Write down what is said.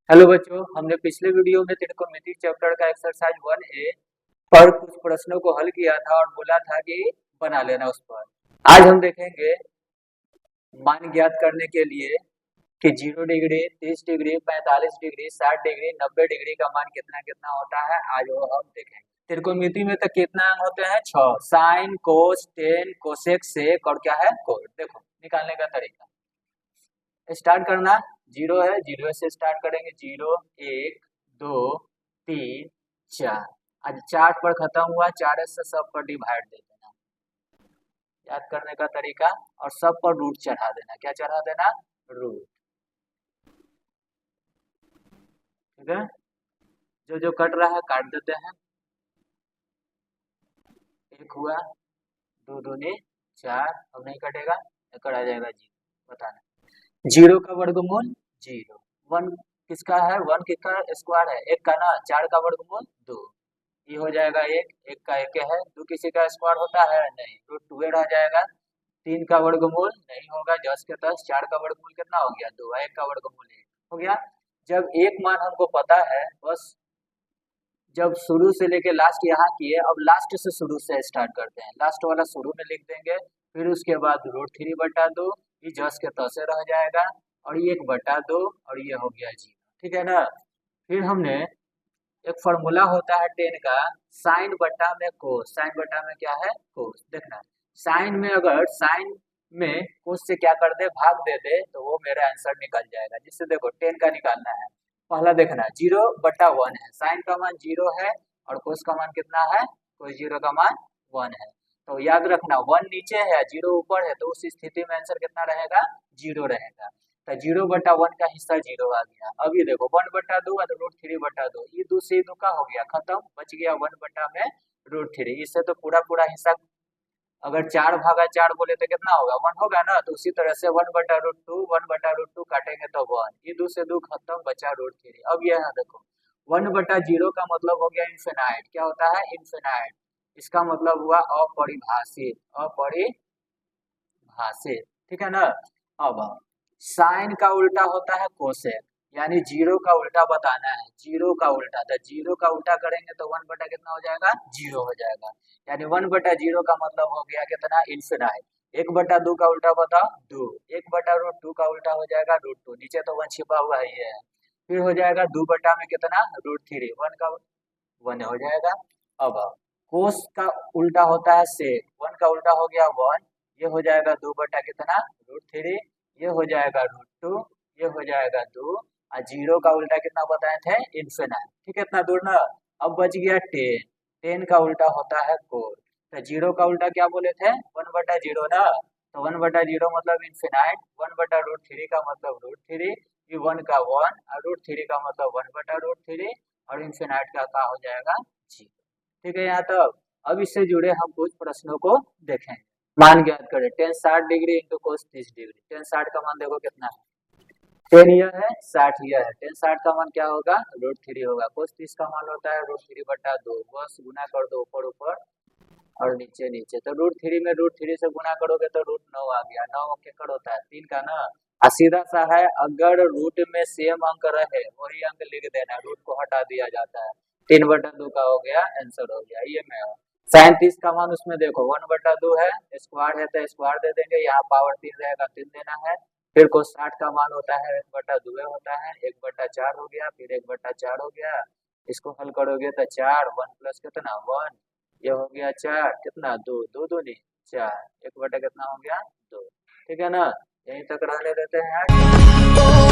Hello बच्चों, हमने पिछले वीडियो में त्रिकोणमिति चैप्टर का एक्सरसाइज 1A पर कुछ प्रश्नों को हल किया था और बोला था कि बना लेना उस पर। आज हम देखेंगे मान ज्ञात करने के लिए कि 0 degree, 30 degree, 45 degree, 60 degree, 90 degree का मान कितना कितना होता है। आज वो हम देखेंगे। त्रिकोणमिति में तो कितना अंग होते हैं? 6। साइन, कोस, टेन, कोसेक, सेक और क्या है? कोड। देखो निकालने का तरीका। स्टार्ट करना 0 है, 0 से स्टार्ट करेंगे। 0, 1, 2, 3, 4। आज 4 पर खत्म हुआ, 4 से सब पर डिवाइड दे देना। याद करने का तरीका, और सब पर रूट चढ़ा देना। क्या चढ़ा देना? रूट। ठीक है, जो जो कट रहा है काट देते हैं। 1 हुआ, 2 दूनी 4, अब नहीं कटेगा, कट आ जाएगा 0। बताना 0 का वर्गमूल 0। 1 किसका है? 1 किसका स्क्वायर है? 1 का ना। 4 का वर्गमूल 2, ये हो जाएगा 1। 1 का 1 है। 2 किसी का स्क्वायर होता है? नहीं, रूट 2 रह जाएगा। 3 का वर्गमूल नहीं होगा, 10 के 10। 4 का वर्गमूल कितना हो गया? 2। 1 का वर्गमूल 1 हो गया। जब एक मान हमको पता है, बस जब शुरू से लेके लास्ट यहाँ किए, अब लास्ट से शुरू से स्टार्ट करते हैं। लास्ट वाला शुरू में लिख देंगे, फिर उसके बाद रूट 3/2, ये 10 के 10 रह जाएगा, और ये 1/2 और ये हो गया 0। ठीक है ना। फिर हमने एक फॉर्मूला होता है 10 का, साइन बटा में कोस। साइन बटा में क्या है? कोस। देखना साइन में, अगर साइन में कोस से क्या कर दे? भाग दे दे, तो वो मेरा आंसर निकल जाएगा। जिससे देखो 10 का निकालना है। पहला देखना 0/1 है, साइन का मान 0 है और कोस का मान कितना है? कोस 0 का मान 1 है। तो याद रखना 1 नीचे है, 0 ऊपर है, तो उस स्थिति में आंसर कितना रहेगा? 0 रहेगा। तो 0/1 का हिस्सा 0 आ गया। अब ये देखो 1/2 है तो रूट 3/2, ये 2 से 2 का हो गया खत्म, बच गया 1 में रूट 3। इससे तो पूरा पूरा हिस्सा, अगर 4/4 बोले तो कितना होगा? 1 होगा ना। तो उसी तरह से 1/√2, 1/√2 काटेंगे तो 1, ये 2 से 2 खत्म, बचा रूट 3। अब यहाँ देखो 1/0 का मतलब हो गया इन्फिनाइट। क्या होता है? इन्फिनाइट। इसका मतलब हुआ अपरिभाषित। अपरिभाषित, ठीक है ना। अब साइन का उल्टा होता है कोसेक, यानी 0 का उल्टा बताना है। 0 का उल्टा, तो 0 का उल्टा करेंगे तो 1 बटा कितना हो जाएगा? 0 हो जाएगा। यानी 1/0 का मतलब हो गया कितना? इन्फिनाइट। 1/2 का उल्टा बताओ? 2। 1/√2 का उल्टा हो जाएगा √2। नीचे तो 1 छिपा हुआ ही है। फिर हो जाएगा 2 बटा में कितना? √3। 1 का 1 हो जाएगा। अब कोस का उल्टा होता है सेक। 1 का उल्टा हो गया 1, ये हो जाएगा 2 बटा कितना? √3। ये हो जाएगा √2, ये हो जाएगा 2, और 0 का उल्टा कितना बताए थे? इन्फिनाइट। ठीक है, इतना दूर ना। अब बच गया 10। 10 का उल्टा होता है कोस। तो 0 का उल्टा क्या बोले थे? 1/0 ना। तो 1/0 मतलब इन्फिनाइट, 1/√3 का मतलब √3, ये 1 का 1 और √3 का मतलब 1/√3, और इन्फिनाइट का हो जाएगा 0। ठीक है यहाँ तक। अब इससे जुड़े हम कुछ प्रश्नों को देखें। मान ज्ञात करें। Ten 60 degree into cos 30 degree. Ten 60 का मान देखो कितना है? 10 यह है, 60 यह है। टेन 60 का मान क्या होगा? √3 होगा। कोस 30 का मान होता है √3/2। बस गुना कर दो ऊपर ऊपर और नीचे नीचे। तो √3 में √3 से गुना करोगे तो √9 आ गया। 9 क्या होता है? 3 का ना। सीधा सा है, अगर रूट में सेम अंक रहे वही अंक लिख देना, रूट को हटा दिया जाता है। 3/2 का हो गया, आंसर हो गया। ये में 37 का मान उसमें देखो 1/2 है, स्क्वायर है तो स्क्वायर दे देंगे, यहाँ पावर 3 रहेगा, 3 देना है। फिर को 60 का मान होता है 1/2 होता है, 1/4 हो गया, फिर 1/4 हो गया। इसको हल करोगे तो 4, 1 प्लस कितना? 1, ये हो गया 4, कितना? 2, 2 दूनी 4, 1 बटा कितना हो गया? 2। ठीक है ना। यहीं तक रहने देते हैं।